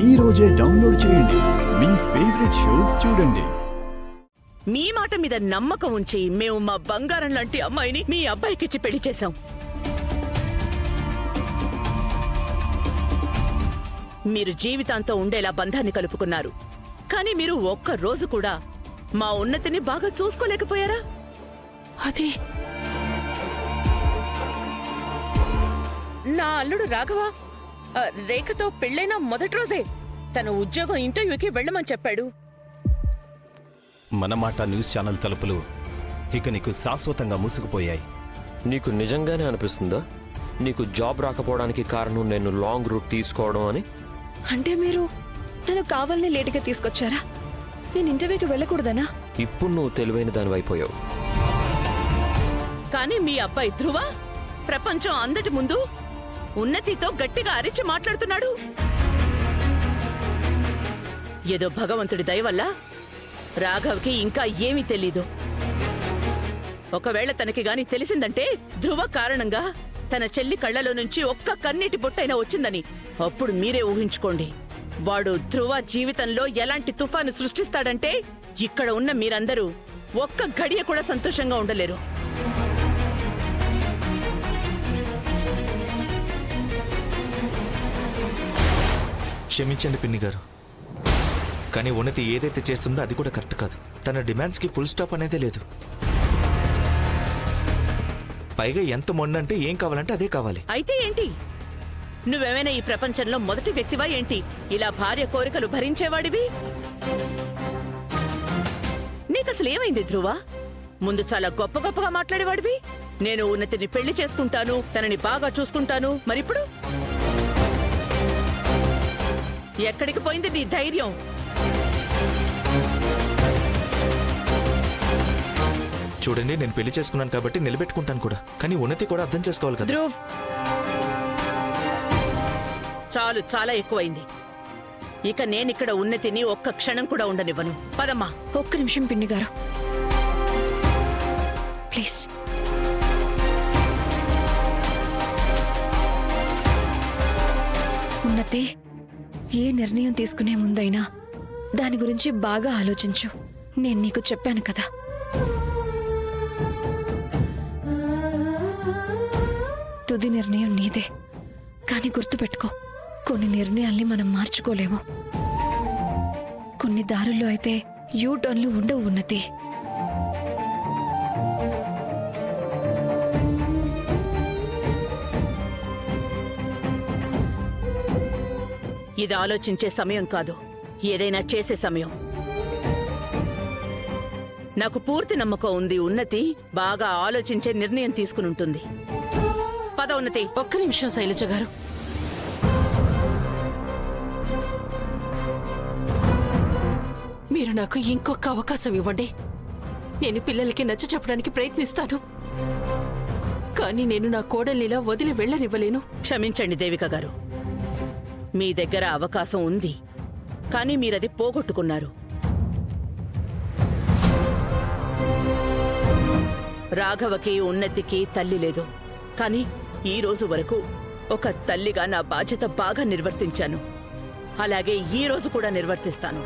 ఈ రోజే డౌన్లోడ్ చేయండి. మీ ఫేవరెట్ షోస్ చూడండి. మీ మాట మీద నమ్మకం ఉంచి మేము మా బంగారం లాంటి అమ్మాయిని మీ అబ్బాయికిచ్చి పెళ్లి చేశాం. మీరు జీవితాంతం ఉండేలా బంధాన్ని కలుపుకున్నారు. కానీ మీరు ఒక్క రోజు కూడా మా ఉన్నతిని బాగా చూసుకోలేకపోయారా? అది నా అల్లుడు రాఘవ రేఖతో పెళ్ళైన మొదటి రోజే తన ఉద్యోగం ఇంటర్వ్యూకి వెళ్ళమని చెప్పాడు. మన మాట న్యూస్ ఛానల్ తలుపులు ఇక నీకు శాశ్వతంగా మూసుకుపోయాయి. నీకు నిజంగానే అనిపిస్తుందా నీకు జాబ్ రాకపోవడానికి కారణం నేను లాంగ్ రూట్ తీసుకోవడం అని? అంటే మీరు నన్ను కావాలని లేటుగా తీసుకొచ్చారా? నేను ఇంటర్వ్యూకి వెళ్ళకూడదనా? ఇప్పుడు నువ్వు తెలివైన దానివైపోయావు. కానీ మీ అబ్బాయి ధ్రువ ప్రపంచం అందటి ముందు ఉన్నతితో గట్టిగా అరిచి మాట్లాడుతున్నాడు. ఏదో భగవంతుడి దయ వల్ల రాఘవ్కి ఇంకా ఏమీ తెలీదు. ఒకవేళ తనకి గాని తెలిసిందంటే ధ్రువ కారణంగా తన చెల్లి కళ్లలో నుంచి ఒక్క కన్నీటి బొట్టైనా వచ్చిందని అప్పుడు మీరే ఊహించుకోండి. వాడు ధ్రువ జీవితంలో ఎలాంటి తుఫాను సృష్టిస్తాడంటే ఇక్కడ ఉన్న మీరందరూ ఒక్క గడియ కూడా సంతోషంగా ఉండలేరు. క్షమించండి పిన్ని గారు, కానీ ఉన్నతి ఏదైతే చేస్తుందో అది కూడా కరెక్ట్ కాదు. తన డిమాండ్స్కి ఫుల్ స్టాప్ అనేదే లేదు. పైగా ఎంత మొండంటే ఏం కావాలంటే అదే కావాలి. అయితే ఏంటి? నువ్వేమైనా ఈ ప్రపంచంలో మొదటి వ్యక్తివా ఏంటి ఇలా భార్య కోరికలు భరించేవాడివి? నీకసలు ఏమైంది ధ్రువ? ముందు చాలా గొప్ప గొప్పగా మాట్లాడేవాడివి. నేను ఉన్నతిని పెళ్లి చేసుకుంటాను, తనని బాగా చూసుకుంటాను. మరిప్పుడు ఎక్కడికి పోయింది నీ ధైర్యం? చూడండి, నేను పెళ్లి చేసుకున్నాను కాబట్టి నిలబెట్టుకుంటాను కూడా, కానీ ఉన్నతి కూడా అర్థం చేసుకోవాలి కదా. ధ్రువ్, చాలు, చాలా ఎక్కువైంది. ఇక నేనిక్కడ ఉన్నతిని ఒక్క క్షణం కూడా ఉండనివ్వను. పదమ్మా. ఒక్క నిమిషం పిన్ని గారు, ప్లీజ్. ఉన్నతి, ఏ నిర్ణయం తీసుకునే ముందైనా దాని గురించి బాగా ఆలోచించు. నేను నీకు చెప్పాను కదా. తుది నిర్ణయం నీదే. కానీ గుర్తుపెట్టుకో, కొన్ని నిర్ణయాల్ని మనం మార్చుకోలేము. కొన్ని దారుల్లో అయితే యూ టర్న్లు ఉండవు ఉన్నతి. ఇది ఆలోచించే సమయం కాదు, ఏదైనా చేసే సమయం. నాకు పూర్తి నమ్మకం ఉంది, ఉన్నతి బాగా ఆలోచించే నిర్ణయం తీసుకునుంటుంది. పద ఉన్నతి. ఒక్క నిమిషం శైలజ గారు, మీరు నాకు ఇంకొక అవకాశం ఇవ్వండి. నేను పిల్లలకి నచ్చ చెప్పడానికి ప్రయత్నిస్తాను, కానీ నేను నా కోడల్నిలా వదిలి వెళ్ళనివ్వలేను. క్షమించండి దేవిక గారు, మీ దగ్గర అవకాశం ఉంది, కానీ మీరది పోగొట్టుకున్నారు. రాఘవకి ఉన్నతికి తల్లి లేదు, కానీ ఈ రోజు వరకు ఒక తల్లిగా నా బాధ్యత బాగా నిర్వర్తించాను. అలాగే ఈ రోజు కూడా నిర్వర్తిస్తాను.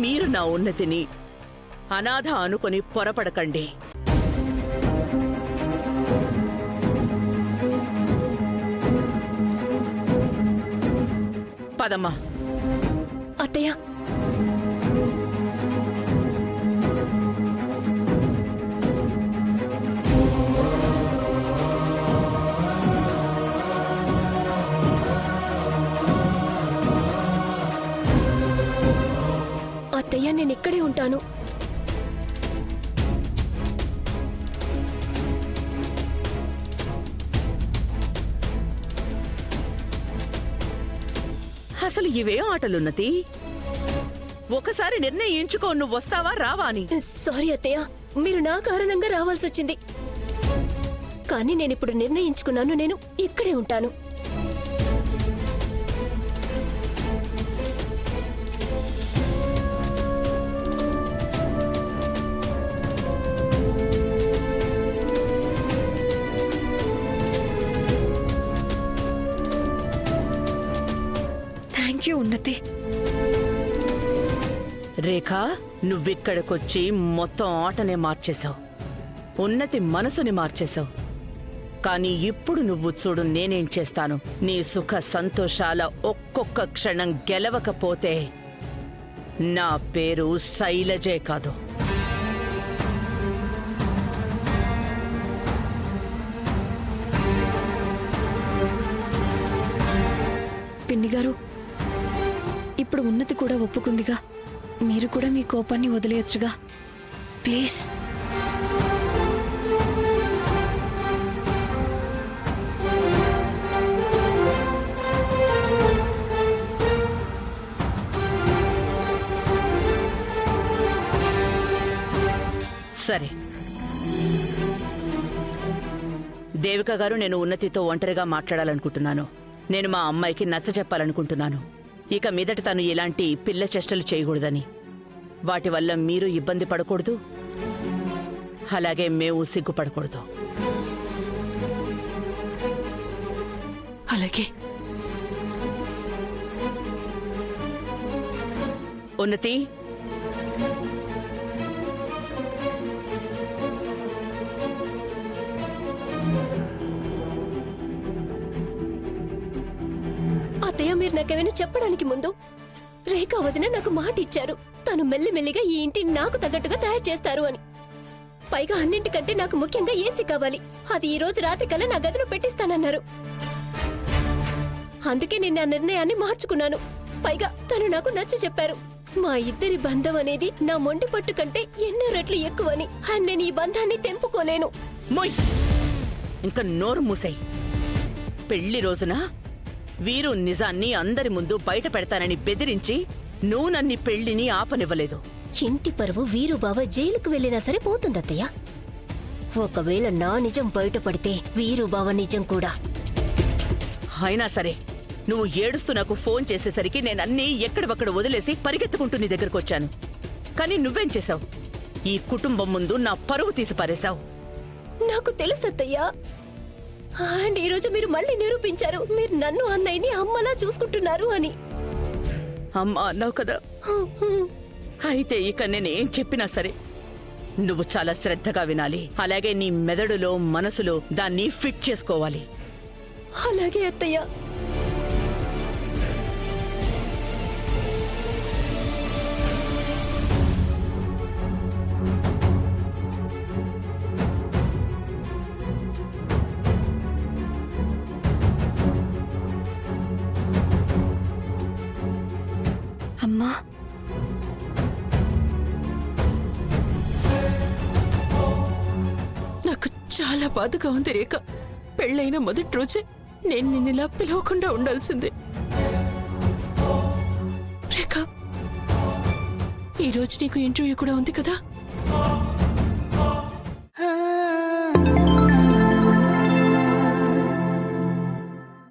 మీరు నా ఉన్నతిని అనాథ అనుకొని పొరపడకండి. పదమ్మా. అత్తయ్య, అత్తయ్య, నేను ఇక్కడే ఉంటాను. అసలు ఇవేం ఆటలున్నతి? ఒకసారి నిర్ణయించుకో, నువ్వు వస్తావా రావా అని. సారీ అత్తయ్య, మీరు నా కారణంగా రావాల్సి వచ్చింది. కానీ నేనిప్పుడు నిర్ణయించుకున్నాను, నేను ఇక్కడే ఉంటాను. థ్యాంక్ యూ ఉన్నతి. రేఖ, నువ్విక్కడికొచ్చి మొత్తం ఆటనే మార్చేశావు. ఉన్నతి మనసుని మార్చేశావు. కానీ ఇప్పుడు నువ్వు చూడు నేనేం చేస్తాను. నీ సుఖ సంతోషాల ఒక్కొక్క క్షణం గెలవకపోతే నా పేరు శైలజే కాదు. పిన్ని గారు, ఇప్పుడు ఉన్నతి కూడా ఒప్పుకుందిగా, మీరు కూడా మీ కోపాన్ని వదిలేయొచ్చుగా ప్లీజ్. సరే దేవిక గారు, నేను ఉన్నతితో ఒంటరిగా మాట్లాడాలనుకుంటున్నాను. నేను మా అమ్మాయికి నచ్చ చెప్పాలనుకుంటున్నాను. ఇక మీదట తను ఇలాంటి పిల్ల చేష్టలు చేయకూడదని, వాటి వల్ల మీరు ఇబ్బంది పడకూడదు, అలాగే మేము సిగ్గుపడకూడదు. అలాగే. ఉన్నతి, అత్తయ్య, మీరు నాకేమైనా చెప్పడానికి ముందు రేఖా వదిన నాకు మాట ఇచ్చారు. తను మెల్లిమెల్లిగా ఈ ఇంటిని నాకు తగ్గట్టుగా తయారు చేస్తారు అని. పైగా అన్నింటికంటే నాకు ముఖ్యంగా ఏసీ కావాలి. అది ఈ రోజు రాత్రి కల్లా నా గదిలో పెట్టిస్తానన్నారు. అందుకే నేను ఆ నిర్ణయాన్ని మార్చుకున్నాను. పైగా తను నాకు నచ్చ చెప్పారు. మా ఇద్దరి బంధం అనేది నా మొండి పట్టు కంటే ఎన్నో రెట్లు ఎక్కువని. నేను ఈ బంధాన్ని తెంపుకోలేను. మొయ్, ఇంకా నోరు మూసేయ్. పెళ్లి రోజున వీరు నిజాన్ని అందరి ముందు బయట పెడతానని బెదిరించి నువ్వు నన్ని పెళ్లిని ఆపనివ్వలేదు. ఇంటి పరువు వీరు బావ జైలుకు వెళ్ళినా సరే పోతుందత్తయ్య. ఒకవేళ నా నిజం బయటపడితే వీరు బావ నిజం కూడా. అయినా సరే నువ్వు ఏడుస్తూ నాకు ఫోన్ చేసేసరికి నేనన్నీ ఎక్కడివక్కడ వదిలేసి పరిగెత్తుకుంటూ నీ దగ్గరకు వచ్చాను. కానీ నువ్వేం చేశావు? ఈ కుటుంబం ముందు నా పరువు తీసి పారేశావు. నాకు తెలుసత్తయ్యా. అండ్ ఈరోజు మీరు మళ్ళీ నిరూపించారు మీరు నన్ను అన్నయ్యని అమ్మలా చూసుకుంటున్నారు అని. అమ్మా అన్నావు కదా, అయితే ఇక నేనేం చెప్పినా సరే నువ్వు చాలా శ్రద్ధగా వినాలి. అలాగే నీ మెదడులో మనసులో దాన్ని ఫిట్ చేసుకోవాలి. అలాగే అత్తయ్య. అమ్మా, నాకు చాలా బాధగా ఉంది రేఖ. పెళ్ళైన మొదటి రోజే నేను నిన్నిలా పిలవకుండా ఉండాల్సిందే. రేఖ, ఈరోజు నీకు ఇంటర్వ్యూ కూడా ఉంది కదా.